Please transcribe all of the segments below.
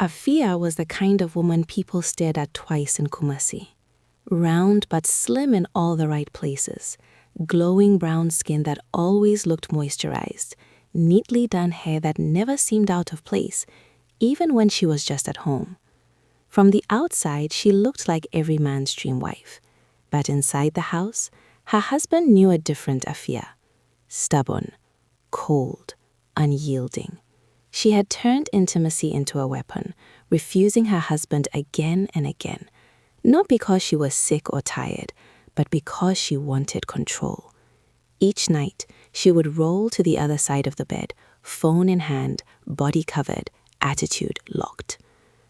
Afia was the kind of woman people stared at twice in Kumasi. Round but slim in all the right places, glowing brown skin that always looked moisturized, neatly done hair that never seemed out of place, even when she was just at home. From the outside, she looked like every man's dream wife. But inside the house, her husband knew a different Afia. Stubborn, cold, unyielding. She had turned intimacy into a weapon, refusing her husband again and again, not because she was sick or tired, but because she wanted control. Each night, she would roll to the other side of the bed, phone in hand, body covered, attitude locked.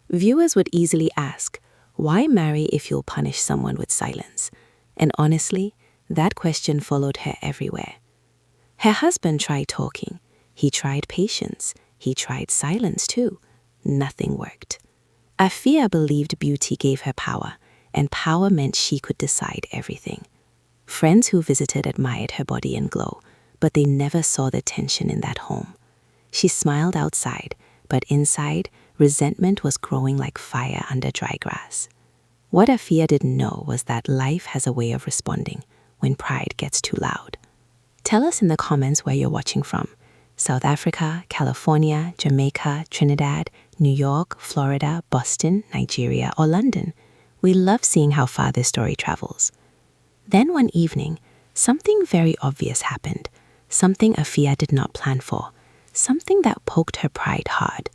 Viewers would easily ask, why marry if you'll punish someone with silence? And honestly, that question followed her everywhere. Her husband tried talking. He tried patience. He tried silence too. Nothing worked. Afia believed beauty gave her power, and power meant she could decide everything. Friends who visited admired her body and glow, but they never saw the tension in that home. She smiled outside, but inside, resentment was growing like fire under dry grass. What Afia didn't know was that life has a way of responding when pride gets too loud. Tell us in the comments where you're watching from. South Africa, California, Jamaica, Trinidad, New York, Florida, Boston, Nigeria, or London. We love seeing how far this story travels. Then one evening, something very obvious happened. Something Afia did not plan for. Something that poked her pride hard.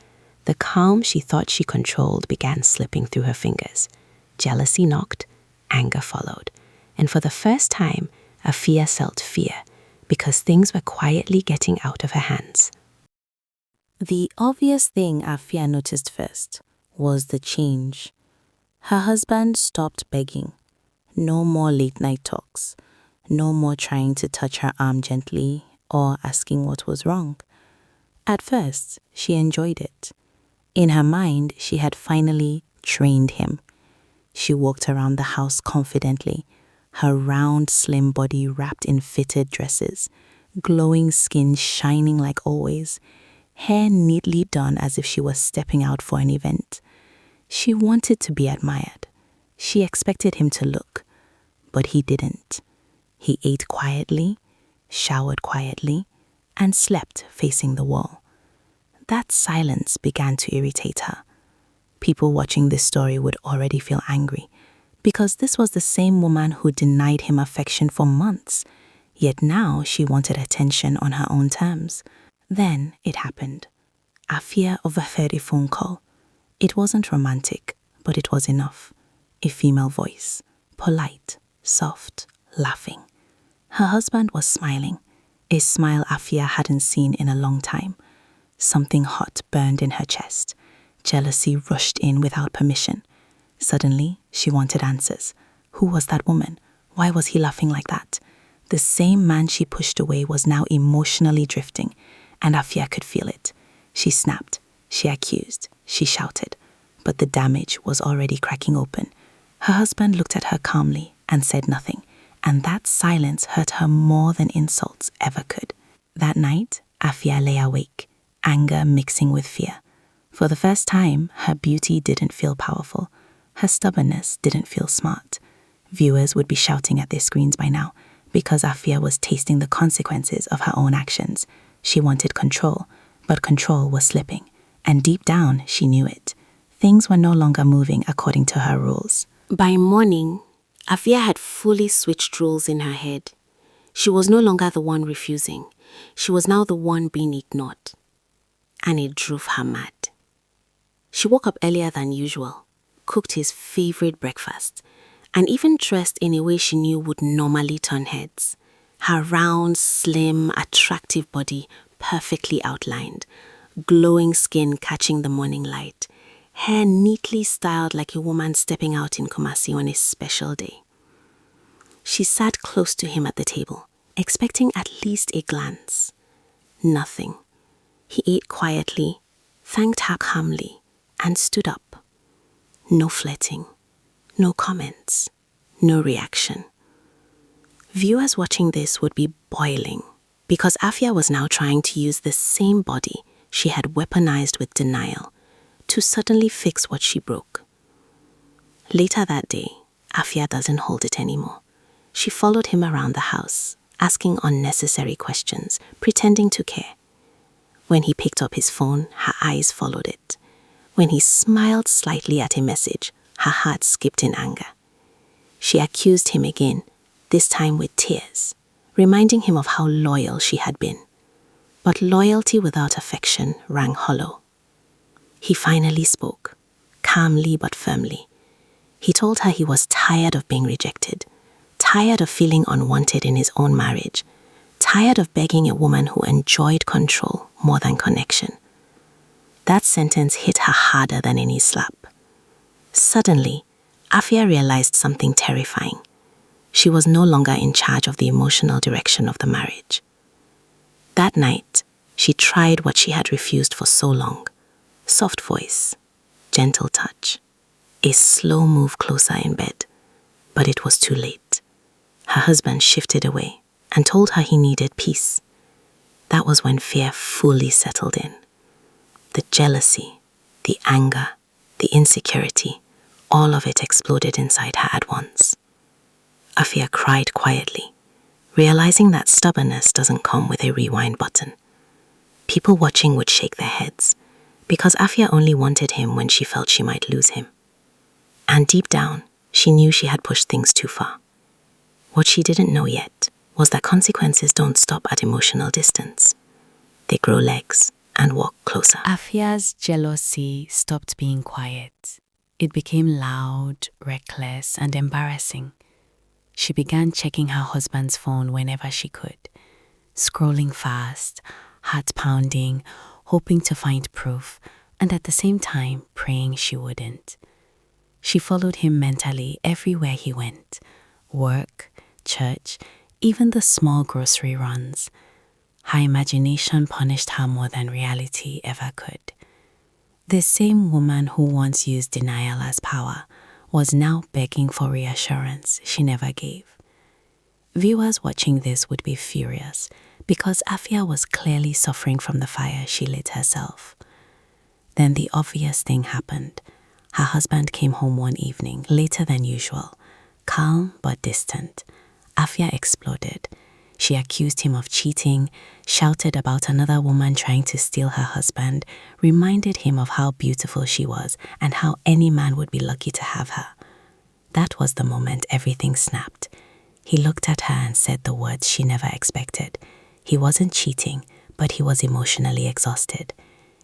The calm she thought she controlled began slipping through her fingers. Jealousy knocked, anger followed. And for the first time, Afia felt fear, because things were quietly getting out of her hands. The obvious thing Afia noticed first was the change. Her husband stopped begging. No more late-night talks. No more trying to touch her arm gently or asking what was wrong. At first, she enjoyed it. In her mind, she had finally trained him. She walked around the house confidently, her round, slim body wrapped in fitted dresses, glowing skin shining like always, hair neatly done as if she was stepping out for an event. She wanted to be admired. She expected him to look, but he didn't. He ate quietly, showered quietly, and slept facing the wall. That silence began to irritate her. People watching this story would already feel angry, because this was the same woman who denied him affection for months, yet now she wanted attention on her own terms. Then it happened. Afia overheard a phone call. It wasn't romantic, but it was enough. A female voice, polite, soft, laughing. Her husband was smiling, a smile Afia hadn't seen in a long time. Something hot burned in her chest. Jealousy rushed in without permission. Suddenly, she wanted answers. Who was that woman? Why was he laughing like that? The same man she pushed away was now emotionally drifting, and Afia could feel it. She snapped, she accused, she shouted, but the damage was already cracking open. Her husband looked at her calmly and said nothing, and that silence hurt her more than insults ever could. That night, Afia lay awake, anger mixing with fear. For the first time, her beauty didn't feel powerful. Her stubbornness didn't feel smart. Viewers would be shouting at their screens by now, because Afia was tasting the consequences of her own actions. She wanted control, but control was slipping, and deep down she knew it. Things were no longer moving according to her rules. By morning, Afia had fully switched roles in her head. She was no longer the one refusing. She was now the one being ignored. And it drove her mad. She woke up earlier than usual, cooked his favorite breakfast, and even dressed in a way she knew would normally turn heads. Her round, slim, attractive body perfectly outlined, glowing skin catching the morning light, hair neatly styled like a woman stepping out in Kumasi on a special day. She sat close to him at the table, expecting at least a glance. Nothing. He ate quietly, thanked her calmly, and stood up. No flirting, no comments, no reaction. Viewers watching this would be boiling, because Afia was now trying to use the same body she had weaponized with denial to suddenly fix what she broke. Later that day, Afia doesn't hold it anymore. She followed him around the house, asking unnecessary questions, pretending to care. When he picked up his phone, her eyes followed it. When he smiled slightly at a message, her heart skipped in anger. She accused him again, this time with tears, reminding him of how loyal she had been. But loyalty without affection rang hollow. He finally spoke, calmly but firmly. He told her he was tired of being rejected, tired of feeling unwanted in his own marriage, tired of begging a woman who enjoyed control more than connection. That sentence hit her harder than any slap. Suddenly, Afia realized something terrifying. She was no longer in charge of the emotional direction of the marriage. That night, she tried what she had refused for so long. Soft voice, gentle touch, a slow move closer in bed. But it was too late. Her husband shifted away and told her he needed peace. That was when fear fully settled in. The jealousy, the anger, the insecurity, all of it exploded inside her at once. Afia cried quietly, realizing that stubbornness doesn't come with a rewind button. People watching would shake their heads, because Afia only wanted him when she felt she might lose him. And deep down, she knew she had pushed things too far. What she didn't know yet was that consequences don't stop at emotional distance. They grow legs and walk closer. Afia's jealousy stopped being quiet. It became loud, reckless, and embarrassing. She began checking her husband's phone whenever she could, scrolling fast, heart pounding, hoping to find proof, and at the same time praying she wouldn't. She followed him mentally everywhere he went, work, church, even the small grocery runs. Her imagination punished her more than reality ever could. The same woman who once used denial as power was now begging for reassurance she never gave. Viewers watching this would be furious because Afia was clearly suffering from the fire she lit herself. Then the obvious thing happened. Her husband came home one evening, later than usual, calm but distant. Afia exploded. She accused him of cheating, shouted about another woman trying to steal her husband, reminded him of how beautiful she was and how any man would be lucky to have her. That was the moment everything snapped. He looked at her and said the words she never expected. He wasn't cheating, but he was emotionally exhausted.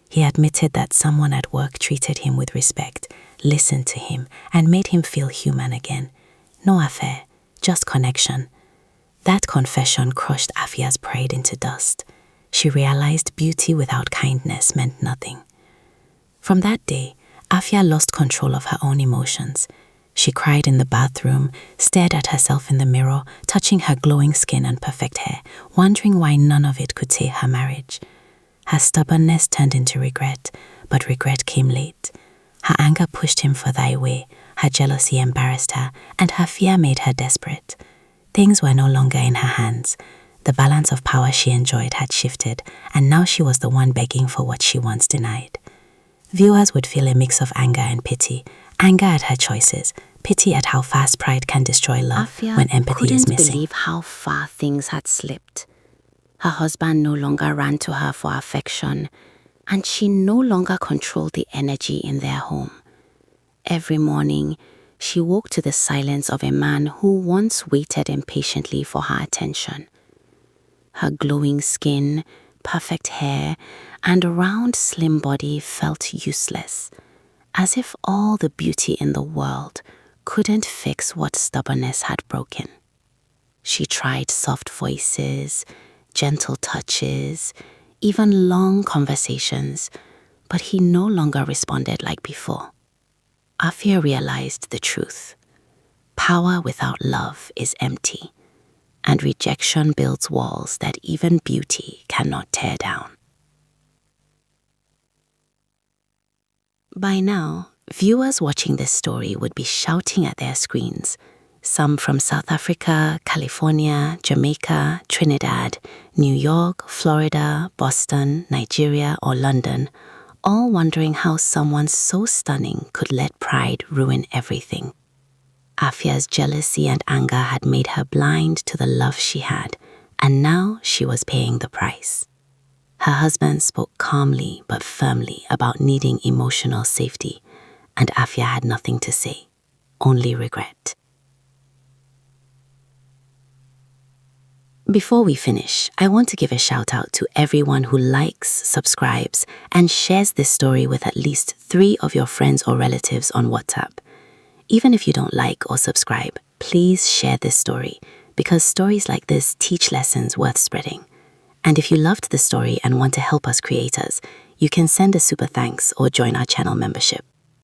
He admitted that someone at work treated him with respect, listened to him, and made him feel human again. No affair, just connection. That confession crushed Afia's pride into dust. She realized beauty without kindness meant nothing. From that day, Afia lost control of her own emotions. She cried in the bathroom, stared at herself in the mirror, touching her glowing skin and perfect hair, wondering why none of it could save her marriage. Her stubbornness turned into regret, but regret came late. Her anger pushed him further away, her jealousy embarrassed her, and her fear made her desperate. Things were no longer in her hands. The balance of power she enjoyed had shifted, and now she was the one begging for what she once denied. Viewers would feel a mix of anger and pity. Anger at her choices, pity at how fast pride can destroy love Afia when empathy is missing. couldn't believe how far things had slipped. Her husband no longer ran to her for affection, and she no longer controlled the energy in their home. Every morning, she woke to the silence of a man who once waited impatiently for her attention. Her glowing skin, perfect hair, and round, slim body felt useless, as if all the beauty in the world couldn't fix what stubbornness had broken. She tried soft voices, gentle touches, even long conversations, but he no longer responded like before. Afia realized the truth. Power without love is empty, and rejection builds walls that even beauty cannot tear down. By now, viewers watching this story would be shouting at their screens, some from South Africa, California, Jamaica, Trinidad, New York, Florida, Boston, Nigeria, or London, all wondering how someone so stunning could let pride ruin everything. Afia's jealousy and anger had made her blind to the love she had, and now she was paying the price. Her husband spoke calmly but firmly about needing emotional safety, and Afia had nothing to say, only regret. Before we finish, I want to give a shout out to everyone who likes, subscribes, and shares this story with at least 3 of your friends or relatives on WhatsApp. Even if you don't like or subscribe, please share this story, because stories like this teach lessons worth spreading. And if you loved the story and want to help us creators, you can send a super thanks or join our channel membership.